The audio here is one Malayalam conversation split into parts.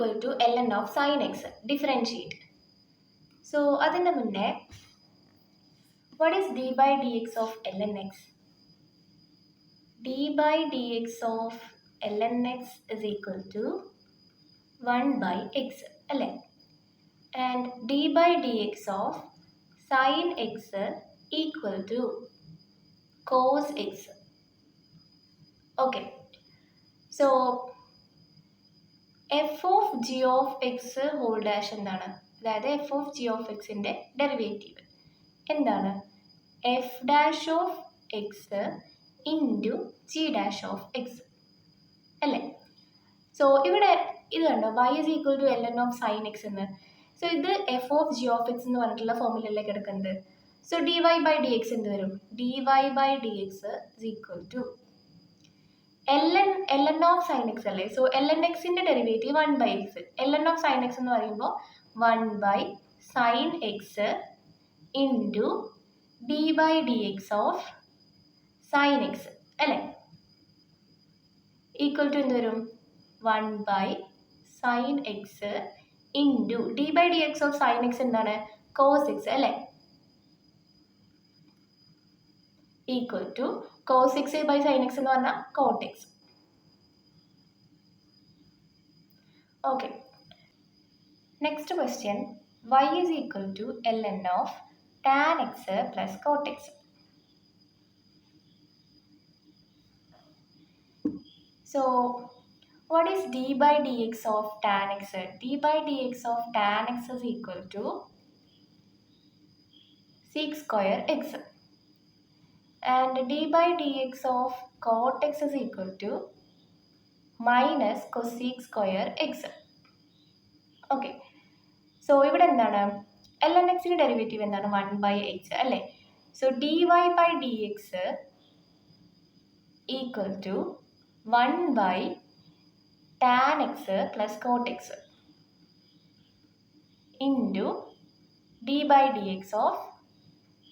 Equal to ln of sine x differentiate. So അതിൻ്റെ മുന്നേ what is d by dx of ln x? d by dx of ln x is equal to 1 by x അല്ലേ? And d by dx of sin x equal to cos x. Okay. So f of g of x whole dash എന്താണ്? അതായത് f of g of xന്റെ ഡെറിവേറ്റീവ് എന്താണ്? f dash of x into g dash of x അല്ലേ? സോ ഇവിടെ ഇത് കണ്ടോ, y is equal to ln of sin x എന്ന്. സോ ഇത് f of g of x എന്ന് പറഞ്ഞിട്ടുള്ള ഫോർമുലയിലേക്ക് എടുക്കുന്നത്. സോ dy by dx എന്ത് വരും? dy by dx is equal to ln of sin x അല്ലേ? സോ ln xന്റെ derivative 1 by x. ln of sin x എന്ന് പറയുമ്പോൾ 1 by sin x into d by dx of sin x അല്ലേ? ഈക്വൽ ടു എന്ത് വരും? 1 by sin x into d by dx of sin x എന്താണ്? cos x അല്ലേ? Equal to cos x by sin x എന്ന് പറഞ്ഞാൽ cot x. Okay, next question, y is equal to ln of tan x plus cot x. So what is d by dx of tan x? d by dx of tan x is equal to sec square x. And d by dx of cot x is equal to minus cosec square x. Okay, so ഇവിടെ എന്താണ്? ln xന്റെ ഡെറിവേറ്റീവ് എന്താണ്? 1 by x അല്ലേ? So dy by dx equal to 1 by tan x plus cot x into d by dx of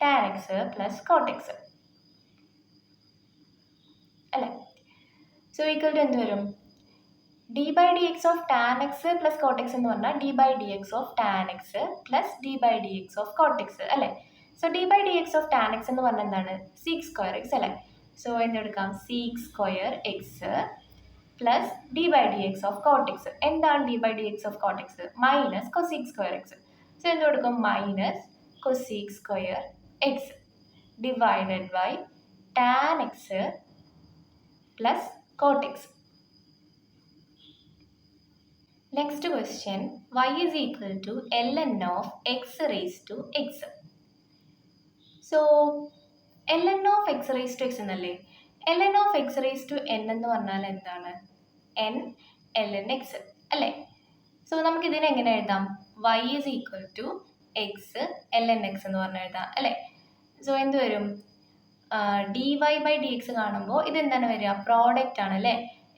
tan x plus cot x അല്ലേ? സോ ഈക്വൽ ടു എന്ത് വരും? d by dx of tan x plus cot x എന്ന് പറഞ്ഞാൽ d by dx of tan x plus d by dx of cot x അല്ലേ? So d by dx of tan x എന്ന് പറഞ്ഞാൽ എന്താണ്? sec square x അല്ലേ? സോ എന്തെടുക്കാം? sec square x plus d by dx of cot x. എന്താണ് d by dx of cot x? Minus cosec square x. സോ എന്ത് കൊടുക്കും? Minus cosec square x divided by tan x plus cot x. Next question, y is equal to ln of x raised to x. So ln of x raised to x എന്നല്ലേ? ln of x raised to n എന്ന് പറഞ്ഞാൽ എന്താണ്? n ln x അല്ലേ? സോ നമുക്കിതിനെ എങ്ങനെ എഴുതാം? y is equal to x ln x എന്ന് പറഞ്ഞ് എഴുതാം അല്ലേ? സോ എന്ത് വരും? dy by dx കാണുമ്പോൾ ഇതെന്താണ് വരിക? പ്രോഡക്റ്റ് ആണ് അല്ലേ?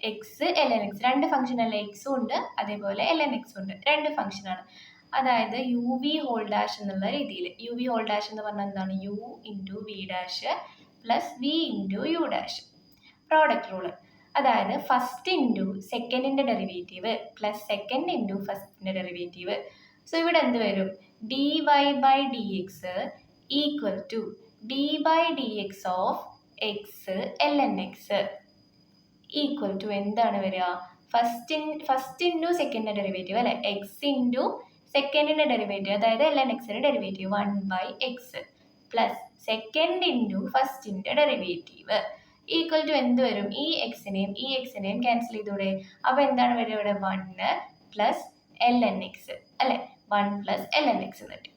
എക്സ് ln x, രണ്ട് ഫംഗ്ഷൻ അല്ലേ? എക്സും ഉണ്ട് അതേപോലെ ln x ഉണ്ട്, രണ്ട് ഫംഗ്ഷനാണ്. അതായത് യു വി ഹോൾ ഡാഷ് എന്നുള്ള രീതിയിൽ. യു വി ഹോൾ ഡാഷ് എന്ന് പറഞ്ഞാൽ എന്താണ്? U into v dash plus v into u dash. Product rule, അതായത് ഫസ്റ്റ് ഇൻറ്റു സെക്കൻഡിൻ്റെ ഡെറിവേറ്റീവ് പ്ലസ് സെക്കൻഡ് ഇൻറ്റു ഫസ്റ്റിൻ്റെ ഡെറിവേറ്റീവ്. സോ ഇവിടെ എന്ത് വരും? dy by dx equal to dy by dx of x ln x equal to എന്താണ് വരിക? ഫസ്റ്റ് ഇൻറ്റു സെക്കൻഡിൻ്റെ ഡെറിവേറ്റീവ് അല്ലേ? എക്സ് ഇൻറ്റു സെക്കൻഡിൻ്റെ ഡെറിവേറ്റീവ്, അതായത് ln xന്റെ derivative 1 by x plus second into ഫസ്റ്റിൻ്റെ ഡെറിവേറ്റീവ് ഈക്വൽ ടു എന്ത് വരും? ഈ എക്സിനെയും ക്യാൻസൽ ചെയ്തൂടെ? അപ്പോൾ എന്താണ് വരിക ഇവിടെ? 1 പ്ലസ് ln x അല്ലേ? 1 പ്ലസ് ln x എന്നിട്ട്